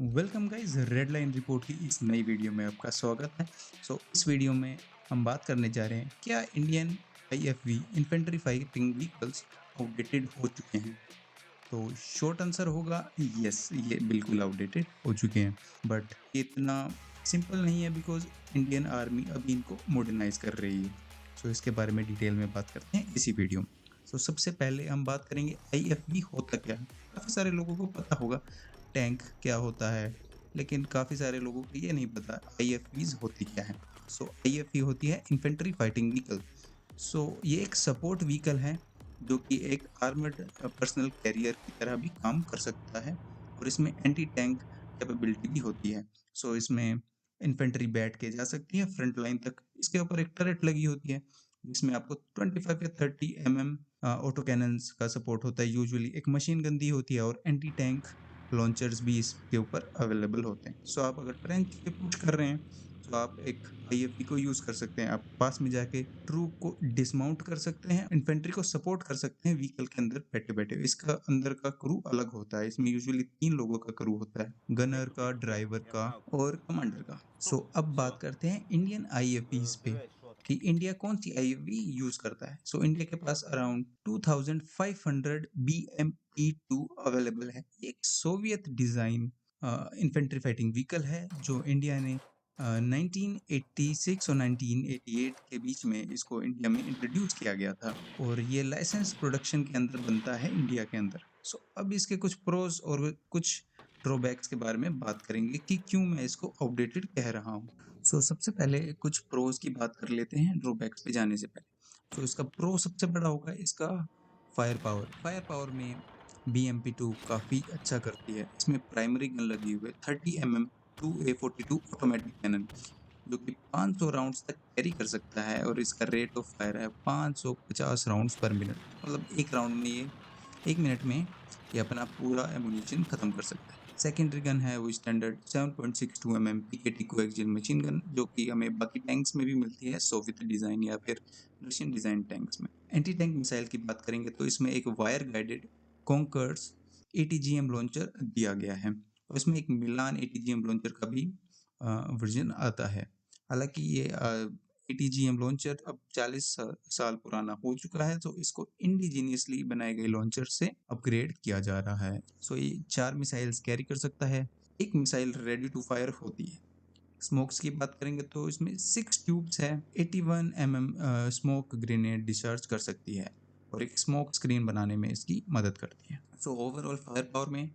Welcome guys, red line report की इस नई वीडियो में आपका स्वागत है। इस वीडियो में हम बात करने जा रहे हैं, क्या Indian IFV infantry fighting vehicles outdated हो चुके हैं। तो शॉर्ट आंसर होगा यस, ये बिल्कुल आउटडेटेड हो चुके हैं। बट ये इतना सिंपल नहीं है, बिकॉज इंडियन आर्मी अभी इनको मॉडर्नाइज कर रही है। इसके बारे में डिटेल में बात करते हैं इसी वीडियो में। सबसे पहले हम बात करेंगे आईएफवी होता क्या है। काफ़ी सारे लोगों को पता होगा टैंक क्या होता है, लेकिन काफ़ी सारे लोगों को ये नहीं पता आईएफवीज होती क्या है। आईएफवी होती है इन्फेंट्री फाइटिंग व्हीकल। ये एक सपोर्ट व्हीकल है जो कि एक आर्मर्ड पर्सनल कैरियर की तरह भी काम कर सकता है, और इसमें एंटी टैंक कैपेबिलिटी भी होती है। इसमें इन्फेंट्री बैठ के जा सकती है फ्रंट लाइन तक। इसके ऊपर एक टर्रेट लगी होती है जिसमें आपको 25 या 30 mm ऑटो कैनन्स का सपोर्ट होता है। यूजुअली एक मशीन गन दी होती है और एंटी टैंक लॉन्चर्स भी इसके ऊपर अवेलेबल होते हैं। आप अगर ट्रेंच पे पुश कर रहे हैं तो आप एक आईएफवी को यूज कर सकते हैं। आप पास में जाके ट्रूप को डिसमाउंट कर सकते हैं, इन्फेंट्री को सपोर्ट कर सकते हैं व्हीकल के अंदर बैठे बैठे। इसका अंदर का क्रू अलग होता है। इसमें यूजुअली 3 लोगों का क्रू होता है, गनर का, ड्राइवर का और कमांडर का। अब बात करते हैं इंडियन आईएफवीज पे कि इंडिया कौन सी आईएफवी यूज करता है। इंडिया के पास अराउंड 2500 BMP-2 अवेलेबल है। एक Soviet design infantry fighting vehicle है जो इंडिया ने 1986 और 1988 के बीच में इसको इंडिया में इंट्रोड्यूस किया गया था, और ये लाइसेंस प्रोडक्शन के अंदर बनता है इंडिया के अंदर। अब इसके कुछ प्रोज और कुछ ड्रॉबैक्स के बारे में बात करेंगे कि क्यों मैं इसको आउटडेटेड कह रहा हूँ। सबसे पहले कुछ प्रोज की बात कर लेते हैं ड्रॉबैक्स पे जाने से पहले। इसका प्रो सबसे बड़ा होगा इसका फायर पावर। फायर पावर में BMP-2 काफ़ी अच्छा करती है। इसमें प्राइमरी गन लगी हुई है 30 mm 2A42 ऑटोमेटिक कैनन, जो कि 500 राउंड्स तक कैरी कर सकता है, और इसका रेट ऑफ फायर है 550 राउंड्स पर मिनट। मतलब एक राउंड में ये 1 मिनट में ये अपना पूरा एमुनिशन खत्म कर सकता है। सेकेंडरी गन है वो standard 7.62 mm PKT coaxial machine gun, जो कि हमें बाकी टैंक्स में भी मिलती है, सोवियत डिजाइन या फिर रशियन डिजाइन टैंक्स में। एंटी टैंक मिसाइल की बात करेंगे तो इसमें एक wire guided conquers ATGM launcher दिया गया है, और इसमें एक मिलान ATGM लॉन्चर का भी वर्जन आता है। हालांकि ये ATGM लॉन्चर अब 40 साल पुराना हो चुका है, तो इसको इंडिजीनियसली बनाए गए लॉन्चर से अपग्रेड किया जा रहा है। ये 4 मिसाइल्स कैरी कर सकता है। एक मिसाइल रेडी टू फायर होती है। स्मोक्स की बात करेंगे तो इसमें 6 ट्यूब्स है। 81 mm स्मोक ग्रेनेड डिस्चार्ज कर सकती है, और एक स्मोक स्क्रीन बनाने में इसकी मदद करती है। ओवरऑल फायर पावर में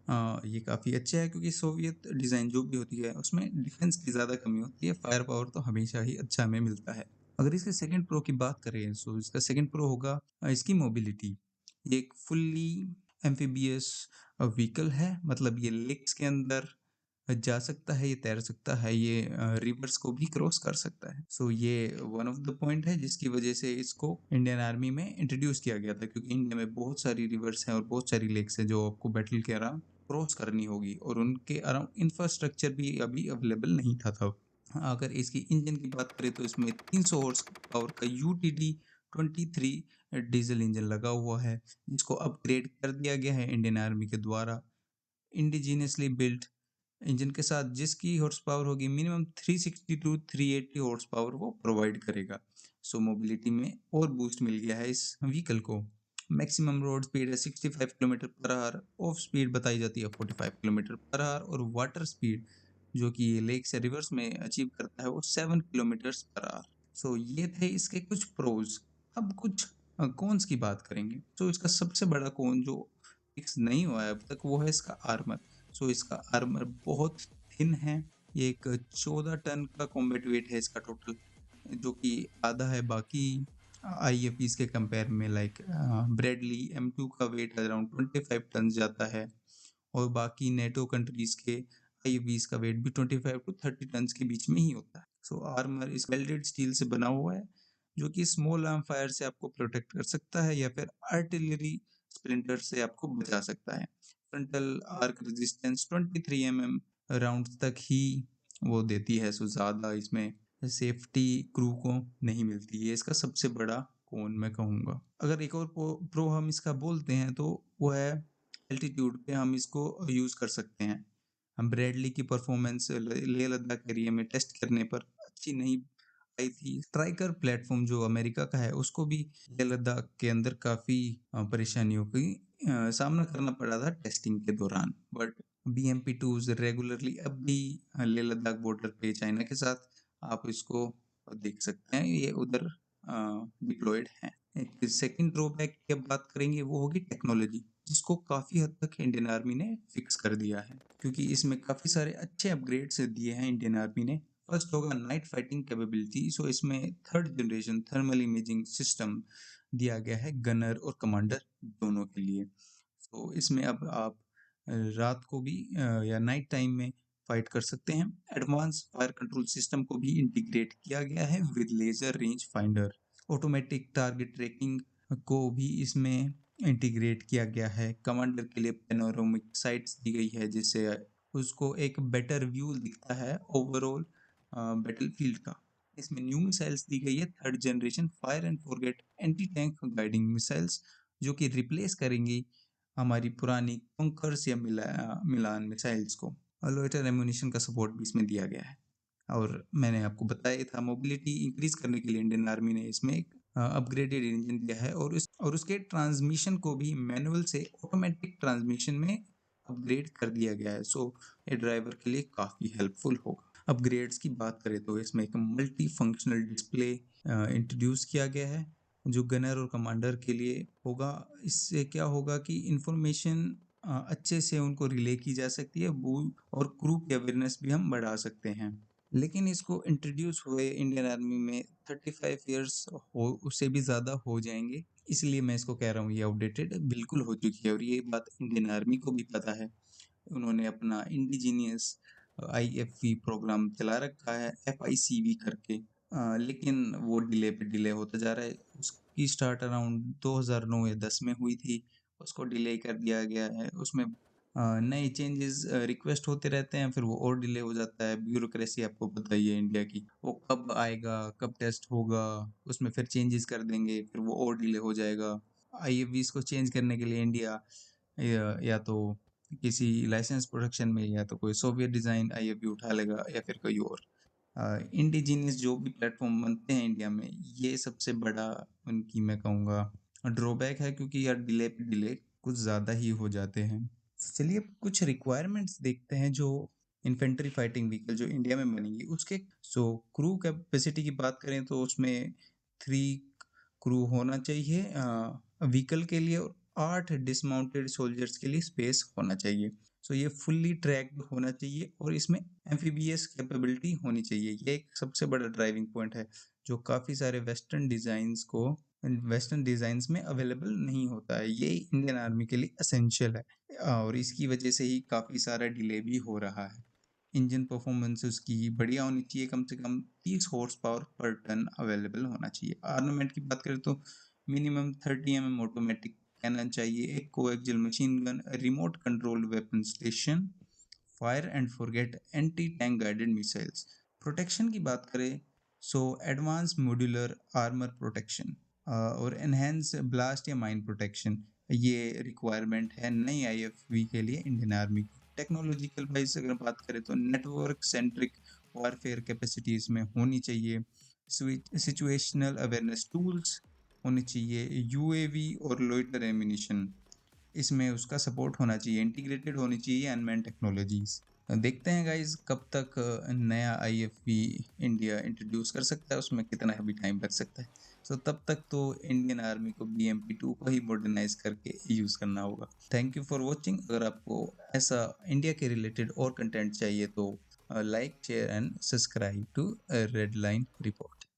ये काफ़ी अच्छा है, क्योंकि सोवियत डिज़ाइन जो भी होती है उसमें डिफेंस की ज़्यादा कमी होती है। फायर पावर तो हमेशा ही अच्छा हमें मिलता है। अगर इसके सेकंड प्रो की बात करें, इसका सेकंड प्रो होगा इसकी मोबिलिटी। ये एक फुल्ली एम्फीबियस व्हीकल है। मतलब ये लेक्स के अंदर जा सकता है, ये तैर सकता है, ये रिवर्स को भी क्रॉस कर सकता है। ये वन ऑफ द पॉइंट है जिसकी वजह से इसको इंडियन आर्मी में इंट्रोड्यूस किया गया था, क्योंकि इंडिया में बहुत सारी रिवर्स हैं और बहुत सारी लेक्स हैं जो आपको बैटल के अराउंड क्रॉस करनी होगी, और उनके अराउंड इंफ्रास्ट्रक्चर भी अभी अवेलेबल नहीं था तब। अगर इसकी इंजन की बात करें तो इसमें 300 हॉर्स पावर का UTD-23 डीजल इंजन लगा हुआ है, जिसको अपग्रेड कर दिया गया है इंडियन आर्मी के द्वारा। इंडिजीनियसली बिल्ट इंजन के साथ जिसकी हॉर्स पावर होगी मिनिमम 360 टू 380 हॉर्स पावर वो प्रोवाइड करेगा। मोबिलिटी में और बूस्ट मिल गया है इस व्हीकल को। मैक्सिमम रोड स्पीड है 65 kilometre per hour. Of speed बताई जाती है 45 किलोमीटर पर आवर, और वाटर स्पीड जो कि ये लेक से रिवर्स में अचीव करता है वो 7 किलोमीटर पर आवर। ये थे इसके कुछ प्रोज। अब कुछ कॉन्स की बात करेंगे। इसका सबसे बड़ा कॉन जो फिक्स नहीं हुआ है अब तक वो है इसका आर्मर। इसका आर्मर बहुत थिन है। ये एक 14 टन का कॉम्बैट वेट है इसका टोटल, जो कि आधा है बाकी आईएफवीस के कंपेयर में। लाइक ब्रेडली M2 का वेट अराउंड 25 टन जाता है, और बाकी नेटो कंट्रीज के आईएफवीस का वेट भी 25 टू 30 टन के बीच में ही होता है। आर्मर इस वेल्डेड स्टील से बना हुआ है, जो कि स्मॉल आर्म फायर से आपको प्रोटेक्ट कर सकता है, या फिर आर्टिलरी स्प्लिंटर से आपको बचा सकता है। Frontal arc resistance 23 mm round तक ही वो देती है, ज़्यादा इसमें सेफ्टी क्रू को नहीं मिलती है। इसका सबसे बड़ा कौन मैं कहूँगा। अगर एक और प्रो हम इसका बोलते हैं तो वो है एल्टीट्यूड पे हम इसको यूज़ कर सकते हैं। ब्रैडली की परफॉर्मेंस लेह लद्दाख एरिया में टेस्ट करने पर अच्छी नहीं आई थी। स्ट्राइकर प्लेटफॉर्म जो अमेरिका का है उसको भी लेह लद्दाख के अंदर काफ़ी परेशानियों की सामना करना पड़ा था टेस्टिंग के दौरान। बट BMP-2s रेगुलरली अब भी लेह लद्दाख बॉर्डर पे चाइना के साथ आप इसको देख सकते हैं, ये उधर डिप्लॉयड हैं। एक सेकंड ड्रॉबैक की अब बात करेंगे वो होगी टेक्नोलॉजी, जिसको काफ़ी हद तक इंडियन आर्मी ने फिक्स कर दिया है, क्योंकि इसमें काफ़ी सारे अच्छे अपग्रेड्स दिए हैं इंडियन आर्मी ने। फर्स्ट होगा नाइट फाइटिंग कैपेबिलिटी। सो इसमें third generation thermal imaging system दिया गया है गनर और कमांडर दोनों के लिए। तो इसमें अब आप रात को भी या नाइट टाइम में फाइट कर सकते हैं। एडवांस फायर कंट्रोल सिस्टम को भी इंटीग्रेट किया गया है with laser range finder. Automatic target tracking को भी इसमें इंटीग्रेट किया गया है। कमांडर के लिए पेनोरामिक साइट्स दी गई है, जिससे उसको एक बेटर व्यू दिखता है ओवरऑल बैटलफील्ड का। इसमें न्यू मिसाइल्स दी गई है third generation fire and forget anti tank guiding missiles, जो कि रिप्लेस करेंगी हमारी पुरानी कंकर्स या मिलान मिसाइल्स को। लोइटर एम्यूनिशन का सपोर्ट भी इसमें दिया गया है। और मैंने आपको बताया था मोबिलिटी इंक्रीज करने के लिए इंडियन आर्मी ने इसमें एक अपग्रेडेड इंजन दिया है, और उसके ट्रांसमिशन को भी मैनुअल से ऑटोमेटिक ट्रांसमिशन में अपग्रेड कर दिया गया है। सो ये ड्राइवर के लिए काफ़ी हेल्पफुल होगा। अपग्रेड्स की बात करें तो इसमें एक मल्टी फंक्शनल डिस्प्ले इंट्रोड्यूस किया गया है, जो गनर और कमांडर के लिए होगा। इससे क्या होगा कि इंफॉर्मेशन अच्छे से उनको रिले की जा सकती है, वो और क्रू की अवेयरनेस भी हम बढ़ा सकते हैं। लेकिन इसको इंट्रोड्यूस हुए इंडियन आर्मी में 35 ईयर्स हो उससे भी ज़्यादा हो जाएंगे, इसलिए मैं इसको कह रहा हूँ ये आउटडेटेड बिल्कुल हो चुकी है। और ये बात इंडियन आर्मी को भी पता है। उन्होंने अपना इंडिजीनियस IFV प्रोग्राम चला रखा है FICV करके, लेकिन वो डिले पे डिले होता जा रहा है। उसकी स्टार्ट अराउंड 2009 या 10 में हुई थी, उसको डिले कर दिया गया है। उसमें नए चेंजेस रिक्वेस्ट होते रहते हैं, फिर वो और डिले हो जाता है। ब्यूरोक्रेसी आपको पता ही है इंडिया की, वो कब आएगा, कब टेस्ट होगा, उसमें फिर चेंजेस कर देंगे, फिर वो और डिले हो जाएगा। IFVs को चेंज करने के लिए इंडिया या तो किसी लाइसेंस प्रोडक्शन में या तो कोई सोवियत डिज़ाइन IFV उठा लेगा या फिर कोई और इंडिजीनियस जो भी प्लेटफॉर्म बनते हैं इंडिया में, ये सबसे बड़ा उनकी मैं कहूँगा ड्रॉबैक है, क्योंकि यार डिले पे डिले कुछ ज़्यादा ही हो जाते हैं। चलिए कुछ रिक्वायरमेंट्स देखते हैं जो इन्फेंट्री फाइटिंग व्हीकल जो इंडिया में बनेंगी उसके। सो क्रू कैपेसिटी की बात करें तो उसमें 3 क्रू होना चाहिए व्हीकल के लिए, और 8 डिसमाउंटेड सोल्जर्स के लिए स्पेस होना चाहिए। सो ये फुल्ली ट्रैक्ड होना चाहिए और इसमें एम्फीबियस कैपेबिलिटी होनी चाहिए। ये एक सबसे बड़ा ड्राइविंग पॉइंट है, जो काफ़ी सारे वेस्टर्न डिज़ाइंस में अवेलेबल नहीं होता है। ये इंडियन आर्मी के लिए एसेंशियल है, और इसकी वजह से ही काफ़ी सारा डिले भी हो रहा है। इंजन परफॉर्मेंस उसकी बढ़िया होनी चाहिए, कम से कम 30 हॉर्स पावर पर टन अवेलेबल होना चाहिए। आर्मामेंट की बात करें तो मिनिमम 30 mm ऑटोमेटिक कैनन चाहिए, एक coaxial machine gun, remote control weapon station, fire and forget anti tank guided missiles. Protection की बात करें so advance modular armour protection और एनहेंस ब्लास्ट या माइन प्रोटेक्शन, ये रिक्वायरमेंट है नई IFV के लिए इंडियन आर्मी की। टेक्नोलॉजिकल वाइज अगर बात करें तो नेटवर्क सेंट्रिक वॉरफेयर कैपेसिटी इसमें होनी चाहिए। सिचुएशनल अवेयरनेस टूल्स होने चाहिए। UAV और लोइटर एम्यूनिशन इसमें उसका सपोर्ट होना चाहिए। इंटीग्रेटेड होनी चाहिए अनमैन्ड टेक्नोलॉजीज। देखते हैं गाइज कब तक नया IFV इंडिया इंट्रोड्यूस कर सकता है, उसमें कितना अभी टाइम लग सकता है। सो तब तक तो इंडियन आर्मी को BMP-2 को ही मॉडर्नाइज करके यूज़ करना होगा। Thank you for watching. अगर आपको ऐसा इंडिया के रिलेटेड और कंटेंट चाहिए तो like share and subscribe to red line report.